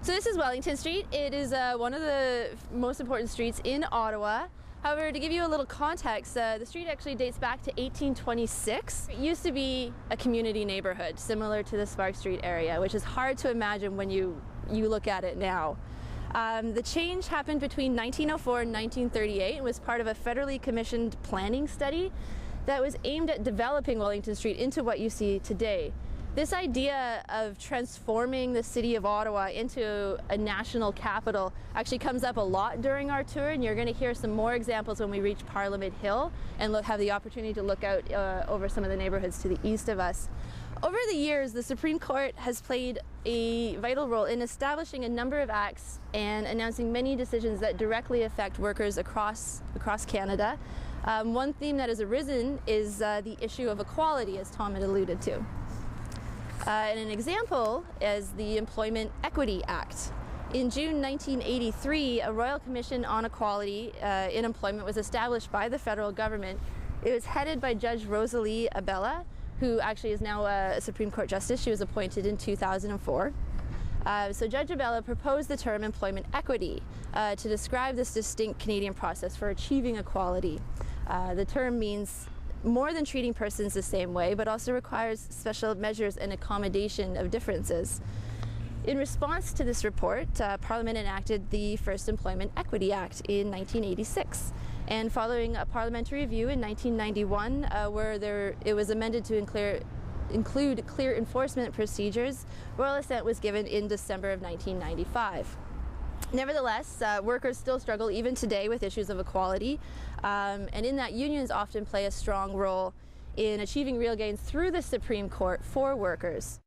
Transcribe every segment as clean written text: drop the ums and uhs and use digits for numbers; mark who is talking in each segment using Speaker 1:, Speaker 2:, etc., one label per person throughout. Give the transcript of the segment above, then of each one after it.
Speaker 1: So this is Wellington Street. It is one of the most important streets in Ottawa. However, to give you a little context, the street actually dates back to 1826. It used to be a community neighborhood similar to the Sparks Street area, which is hard to imagine when you look at it now. The change happened between 1904 and 1938 and was part of a federally commissioned planning study that was aimed at developing Wellington Street into what you see today. This idea of transforming the city of Ottawa into a national capital actually comes up a lot during our tour, and you're going to hear some more examples when we reach Parliament Hill and have the opportunity to look out over some of the neighborhoods to the east of us. Over the years, the Supreme Court has played a vital role in establishing a number of acts and announcing many decisions that directly affect workers across Canada. One theme that has arisen is the issue of equality, as Tom had alluded to. And an example is the Employment Equity Act. In June 1983, a Royal Commission on Equality in Employment was established by the federal government. It was headed by Judge Rosalie Abella, who actually is now a Supreme Court Justice. She was appointed in 2004. So Judge Abella proposed the term employment equity to describe this distinct Canadian process for achieving equality. The term means more than treating persons the same way, but also requires special measures and accommodation of differences. In response to this report, Parliament enacted the first Employment Equity Act in 1986. And following a parliamentary review in 1991, where it was amended to include clear enforcement procedures, royal assent was given in December of 1995. Nevertheless, workers still struggle even today with issues of equality, and in that unions often play a strong role in achieving real gains through the Supreme Court for workers.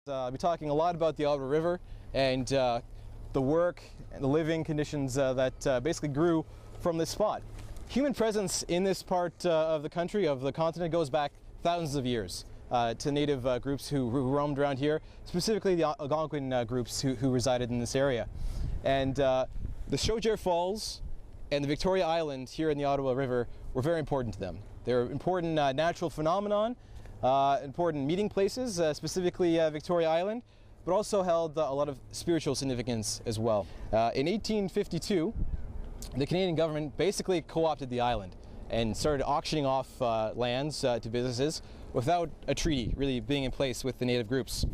Speaker 2: I'll be talking a lot about the Ottawa River and the work and the living conditions that basically grew from this spot. Human presence in this part of the country, of the continent, goes back thousands of years. To native groups who roamed around here, specifically the Algonquin groups who resided in this area. And the Chaudière Falls and the Victoria Island here in the Ottawa River were very important to them. They're important natural phenomenon, important meeting places, specifically Victoria Island, but also held a lot of spiritual significance as well. In 1852, the Canadian government basically co-opted the island and started auctioning off lands to businesses without a treaty really being in place with the native groups.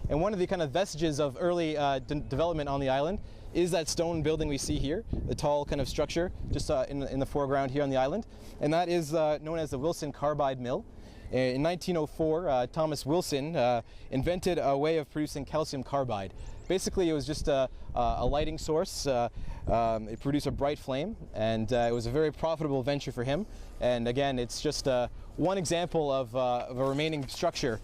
Speaker 2: And one of the kind of vestiges of early development on the island is that stone building we see here, the tall kind of structure just in the foreground here on the island. And that is known as the Wilson Carbide Mill. In 1904, Thomas Wilson invented a way of producing calcium carbide. Basically, it was just a lighting source. It produced a bright flame, and it was a very profitable venture for him. And again, it's just one example of a remaining structure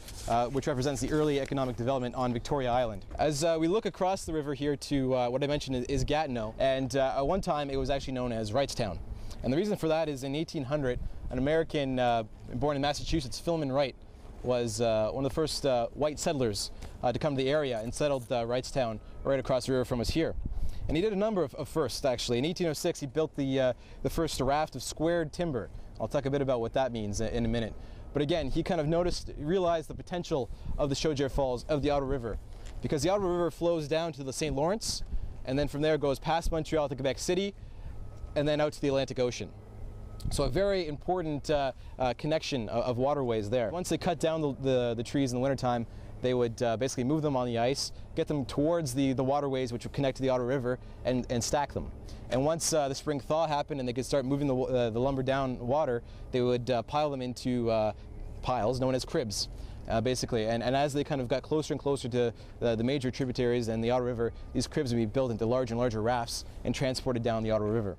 Speaker 2: which represents the early economic development on Victoria Island. As we look across the river here to what I mentioned is Gatineau, and at one time it was actually known as Wrightstown. And the reason for that is in 1800, an American born in Massachusetts, Philemon Wright, was one of the first white settlers to come to the area and settled Wrightstown right across the river from us here. And he did a number of firsts, actually. In 1806, he built the first raft of squared timber. I'll talk a bit about what that means in a minute. But again, he kind of realized the potential of the Chaudière Falls, of the Ottawa River, because the Ottawa River flows down to the St. Lawrence, and then from there goes past Montreal to Quebec City, and then out to the Atlantic Ocean. So a very important connection of waterways there. Once they cut down the trees in the wintertime, they would basically move them on the ice, get them towards the waterways which would connect to the Ottawa River, and stack them. And once the spring thaw happened and they could start moving the lumber down water, they would pile them into piles known as cribs, basically. And as they kind of got closer and closer to the major tributaries and the Ottawa River, these cribs would be built into larger and larger rafts and transported down the Ottawa River.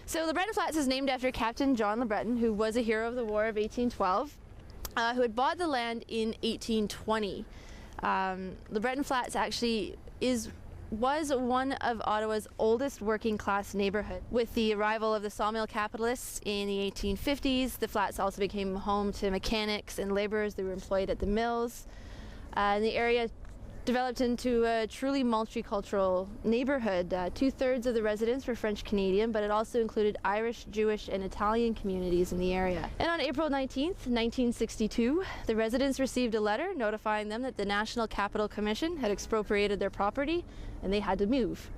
Speaker 1: So LeBreton Flats is named after Captain John LeBreton, who was a hero of the War of 1812, who had bought the land in 1820. LeBreton Flats actually was one of Ottawa's oldest working class neighborhoods. With the arrival of the sawmill capitalists in the 1850s, the flats also became home to mechanics and laborers that were employed at the mills. And the area developed into a truly multicultural neighborhood. 2/3 of the residents were French Canadian, but it also included Irish, Jewish, and Italian communities in the area. And on April 19th, 1962, the residents received a letter notifying them that the National Capital Commission had expropriated their property and they had to move.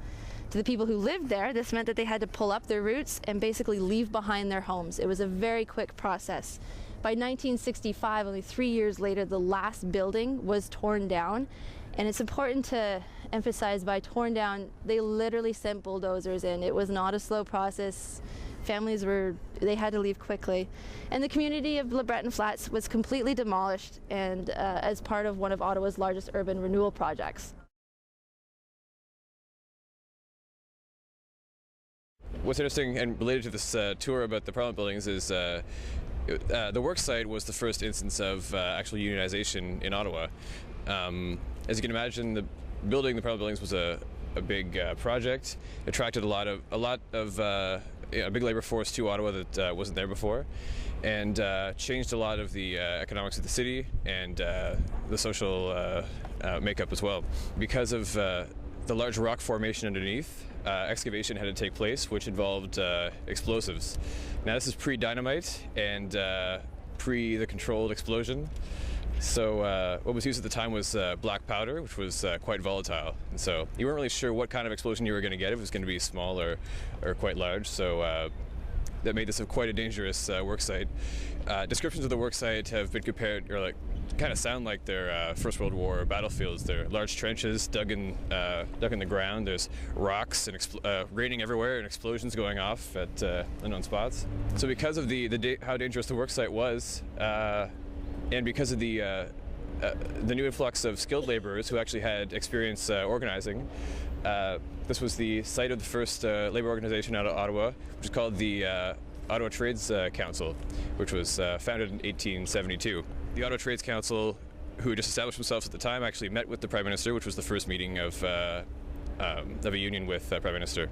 Speaker 1: To the people who lived there, this meant that they had to pull up their roots and basically leave behind their homes. It was a very quick process. By 1965, only 3 years later, the last building was torn down. And it's important to emphasize, by torn down, they literally sent bulldozers in. It was not a slow process. Families they had to leave quickly. And the community of Le Breton Flats was completely demolished and as part of one of Ottawa's largest urban renewal projects.
Speaker 3: What's interesting and related to this tour about the Parliament buildings is the worksite was the first instance of actual unionization in Ottawa. As you can imagine, building the Parliament buildings was a big project. It attracted a lot of a big labor force to Ottawa that wasn't there before, and changed a lot of the economics of the city and the social makeup as well. Because of the large rock formation underneath, excavation had to take place, which involved explosives. Now this is pre-dynamite and pre the controlled explosion. So what was used at the time was black powder, which was quite volatile. And so you weren't really sure what kind of explosion you were going to get, if it was going to be small or quite large. So that made this quite a dangerous work site. Descriptions of the work site have been compared, or kind of sound like they're First World War battlefields. They're large trenches dug in the ground. There's rocks and raining everywhere and explosions going off at unknown spots. So because of how dangerous the work site was, and because of the new influx of skilled laborers who actually had experience organizing, this was the site of the first labor organization out of Ottawa, which is called the Ottawa Trades Council, which was founded in 1872. The Ottawa Trades Council, who had just established themselves at the time, actually met with the Prime Minister, which was the first meeting of a union with Prime Minister.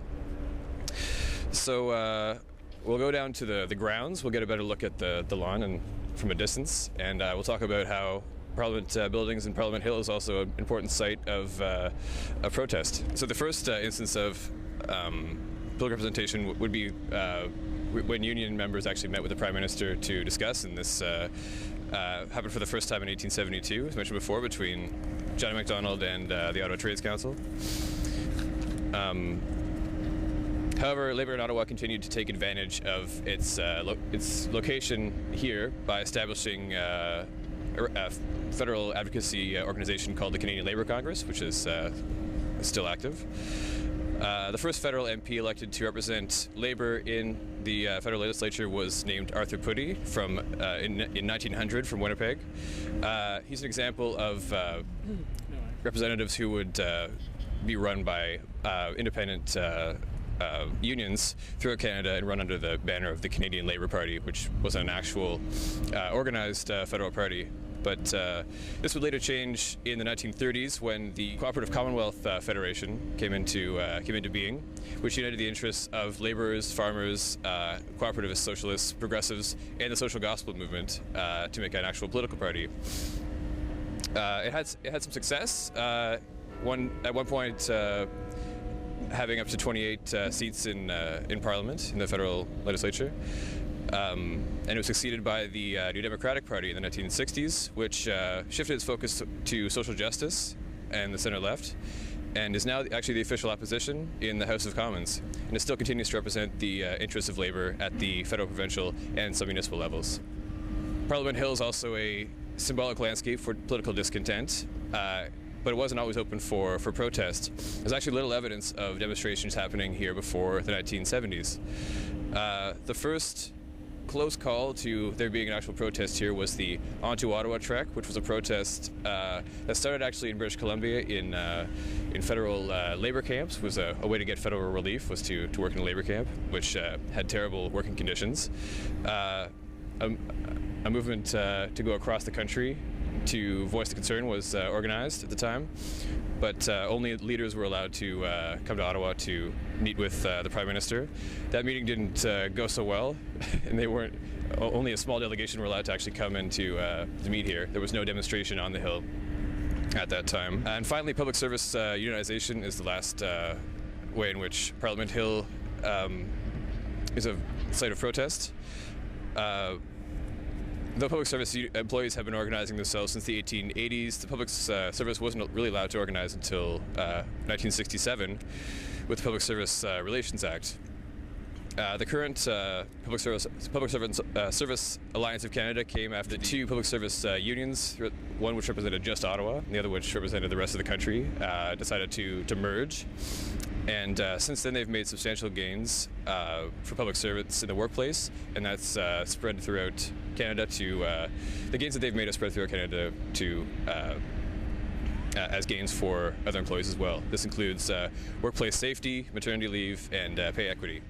Speaker 3: So we'll go down to the grounds. We'll get a better look at the lawn and from a distance, and we'll talk about how Parliament buildings and Parliament Hill is also an important site of protest. So the first instance of public representation would be when union members actually met with the Prime Minister to discuss, and this happened for the first time in 1872, as mentioned before, between John MacDonald and the Ottawa Trades Council. However, Labour in Ottawa continued to take advantage of its location here by establishing a federal advocacy organization called the Canadian Labour Congress, which is still active. The first federal MP elected to represent Labour in the federal legislature was named Arthur Putty in 1900 from Winnipeg. He's an example of representatives who would be run by independent unions throughout Canada and run under the banner of the Canadian Labour Party, which was an actual organized federal party. But this would later change in the 1930s when the Cooperative Commonwealth Federation came into being, which united the interests of laborers, farmers, cooperativists, socialists, progressives, and the social gospel movement to make an actual political party. It had some success. At one point, having up to 28 seats in Parliament, in the federal legislature. And it was succeeded by the New Democratic Party in the 1960s, which shifted its focus to social justice and the center-left, and is now actually the official opposition in the House of Commons, and it still continues to represent the interests of Labour at the federal, provincial, and some municipal levels. Parliament Hill is also a symbolic landscape for political discontent, but it wasn't always open for protest. There's actually little evidence of demonstrations happening here before the 1970s. The first close call to there being an actual protest here was the Onto Ottawa Trek, which was a protest that started actually in British Columbia in federal labor camps. It was a way to get federal relief was to work in a labor camp, which had terrible working conditions. A movement to go across the country to voice the concern was organized at the time, but only leaders were allowed to come to Ottawa to meet with the Prime Minister. That meeting didn't go so well, and only a small delegation were allowed to actually come in to meet here. There was no demonstration on the Hill. at that time. And finally, public service unionization is the last way in which Parliament Hill is a site of protest. Though public service employees have been organizing themselves since the 1880s, the public service wasn't really allowed to organize until 1967 with the Public Service Relations Act. The current Public Service Alliance of Canada came after the two public service unions, one which represented just Ottawa and the other which represented the rest of the country, decided to merge. And since then they've made substantial gains for public servants in the workplace, and that's spread throughout Canada to, the gains that they've made have spread throughout Canada to as gains for other employees as well. This includes workplace safety, maternity leave, and pay equity.